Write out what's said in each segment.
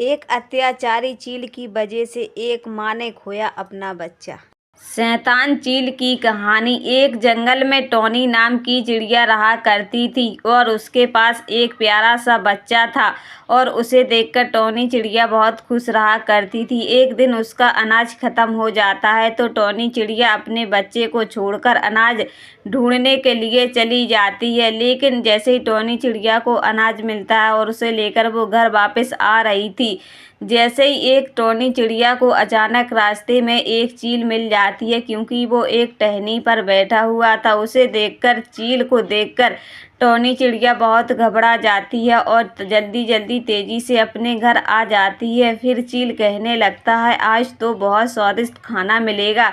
एक अत्याचारी चील की वजह से एक माँ ने खोया अपना बच्चा। शैतान चील की कहानी। एक जंगल में टॉनी नाम की चिड़िया रहा करती थी और उसके पास एक प्यारा सा बच्चा था और उसे देखकर टॉनी चिड़िया बहुत खुश रहा करती थी। एक दिन उसका अनाज खत्म हो जाता है तो टॉनी चिड़िया अपने बच्चे को छोड़कर अनाज ढूंढने के लिए चली जाती है। लेकिन जैसे ही टॉनी चिड़िया को अनाज मिलता है और उसे लेकर वो घर वापस आ रही थी, जैसे ही एक टॉनी चिड़िया को अचानक रास्ते में एक चील मिल जाती है, क्योंकि वो एक टहनी पर बैठा हुआ था। उसे देखकर, चील को देखकर टॉनी चिड़िया बहुत घबरा जाती है और जल्दी जल्दी तेजी से अपने घर आ जाती है। फिर चील कहने लगता है, आज तो बहुत स्वादिष्ट खाना मिलेगा,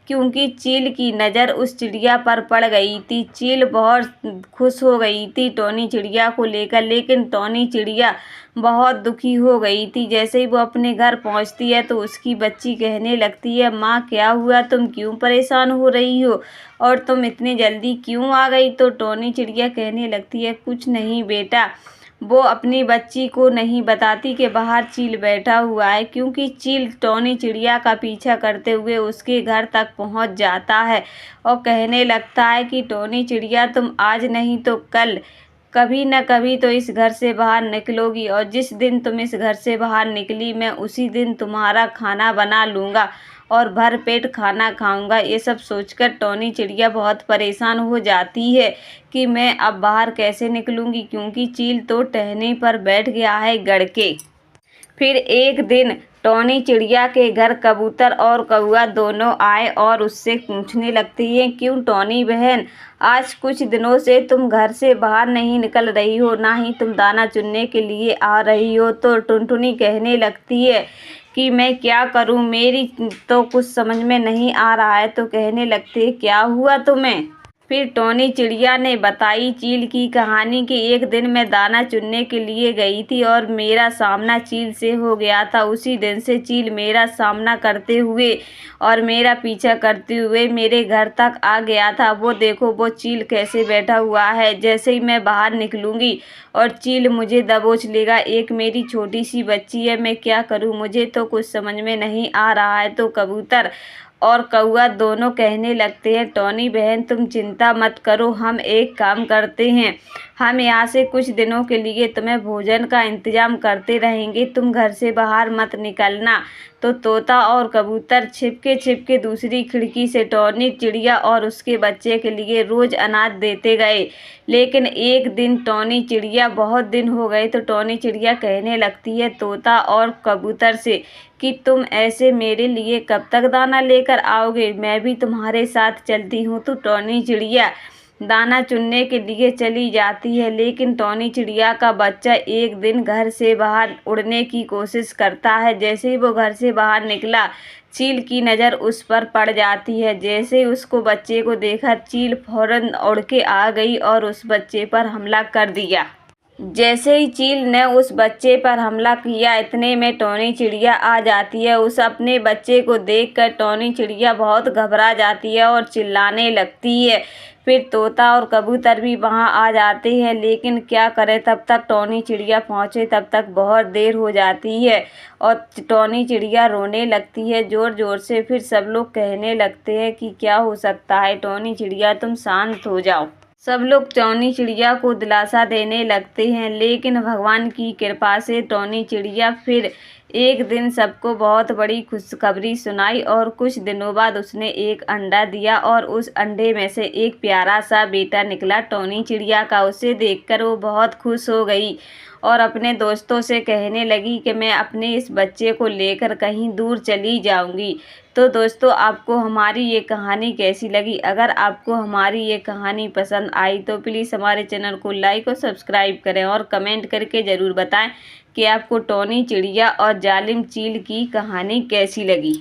क्योंकि चील की नज़र उस चिड़िया पर पड़ गई थी। चील बहुत खुश हो गई थी टॉनी चिड़िया को लेकर, लेकिन टॉनी चिड़िया बहुत दुखी हो गई थी। जैसे ही वो अपने घर पहुंचती है तो उसकी बच्ची कहने लगती है, माँ क्या हुआ, तुम क्यों परेशान हो रही हो और तुम इतनी जल्दी क्यों आ गई। तो टॉनी चिड़िया कहने लगती है, कुछ नहीं बेटा। वो अपनी बच्ची को नहीं बताती कि बाहर चील बैठा हुआ है, क्योंकि चील टॉनी चिड़िया का पीछा करते हुए उसके घर तक पहुंच जाता है और कहने लगता है कि टॉनी चिड़िया, तुम आज नहीं तो कल कभी न कभी तो इस घर से बाहर निकलोगी, और जिस दिन तुम इस घर से बाहर निकली मैं उसी दिन तुम्हारा खाना बना लूँगा और भर पेट खाना खाऊंगा। ये सब सोचकर टॉनी चिड़िया बहुत परेशान हो जाती है कि मैं अब बाहर कैसे निकलूँगी, क्योंकि चील तो टहनी पर बैठ गया है गड़ के। फिर एक दिन टॉनी चिड़िया के घर कबूतर और कौआ दोनों आए और उससे पूछने लगती हैं, क्यों टॉनी बहन, आज कुछ दिनों से तुम घर से बाहर नहीं निकल रही हो, ना ही तुम दाना चुनने के लिए आ रही हो। तो टुनटुनी कहने लगती है कि मैं क्या करूं, मेरी तो कुछ समझ में नहीं आ रहा है। तो कहने लगती है, क्या हुआ तुम्हें। फिर टॉनी चिड़िया ने बताई चील की कहानी कि एक दिन मैं दाना चुनने के लिए गई थी और मेरा सामना चील से हो गया था। उसी दिन से चील मेरा सामना करते हुए और मेरा पीछा करते हुए मेरे घर तक आ गया था। वो देखो, वो चील कैसे बैठा हुआ है। जैसे ही मैं बाहर निकलूंगी और चील मुझे दबोच लेगा। एक मेरी छोटी सी बच्ची है, मैं क्या करूं, मुझे तो कुछ समझ में नहीं आ रहा है। तो कबूतर और कौआ दोनों कहने लगते हैं, टॉनी बहन तुम चिंता मत करो, हम एक काम करते हैं, हम यहाँ से कुछ दिनों के लिए तुम्हें भोजन का इंतजाम करते रहेंगे, तुम घर से बाहर मत निकलना। तो तोता और कबूतर छिपके छिपके दूसरी खिड़की से टॉनी चिड़िया और उसके बच्चे के लिए रोज अनाज देते गए। लेकिन एक दिन टॉनी चिड़िया, बहुत दिन हो गए, तो टॉनी चिड़िया कहने लगती है तोता और कबूतर से कि तुम ऐसे मेरे लिए कब तक दाना लेकर आओगे, मैं भी तुम्हारे साथ चलती हूँ। तो टॉनी चिड़िया दाना चुनने के लिए चली जाती है, लेकिन टॉनी चिड़िया का बच्चा एक दिन घर से बाहर उड़ने की कोशिश करता है। जैसे ही वो घर से बाहर निकला, चील की नज़र उस पर पड़ जाती है। जैसे ही उसको बच्चे को देखा, चील फौरन उड़ के आ गई और उस बच्चे पर हमला कर दिया। जैसे ही चील ने उस बच्चे पर हमला किया, इतने में टॉनी चिड़िया आ जाती है। उस अपने बच्चे को देखकर टॉनी चिड़िया बहुत घबरा जाती है और चिल्लाने लगती है। फिर तोता और कबूतर भी वहां आ जाते हैं, लेकिन क्या करें, तब तक टॉनी चिड़िया पहुंचे तब तक बहुत देर हो जाती है और टॉनी चिड़िया रोने लगती है ज़ोर ज़ोर से। फिर सब लोग कहने लगते हैं कि क्या हो सकता है, टॉनी चिड़िया तुम शांत हो जाओ। सब लोग टॉनी चिड़िया को दिलासा देने लगते हैं, लेकिन भगवान की कृपा से टॉनी चिड़िया फिर एक दिन सबको बहुत बड़ी खुशखबरी सुनाई और कुछ दिनों बाद उसने एक अंडा दिया और उस अंडे में से एक प्यारा सा बेटा निकला टॉनी चिड़िया का। उसे देखकर वो बहुत खुश हो गई और अपने दोस्तों से कहने लगी कि मैं अपने इस बच्चे को लेकर कहीं दूर चली जाऊंगी। तो दोस्तों, आपको हमारी ये कहानी कैसी लगी? अगर आपको हमारी ये कहानी पसंद आई तो प्लीज़ हमारे चैनल को लाइक और सब्सक्राइब करें और कमेंट करके ज़रूर बताएं कि आपको टॉनी चिड़िया और जालिम चील की कहानी कैसी लगी।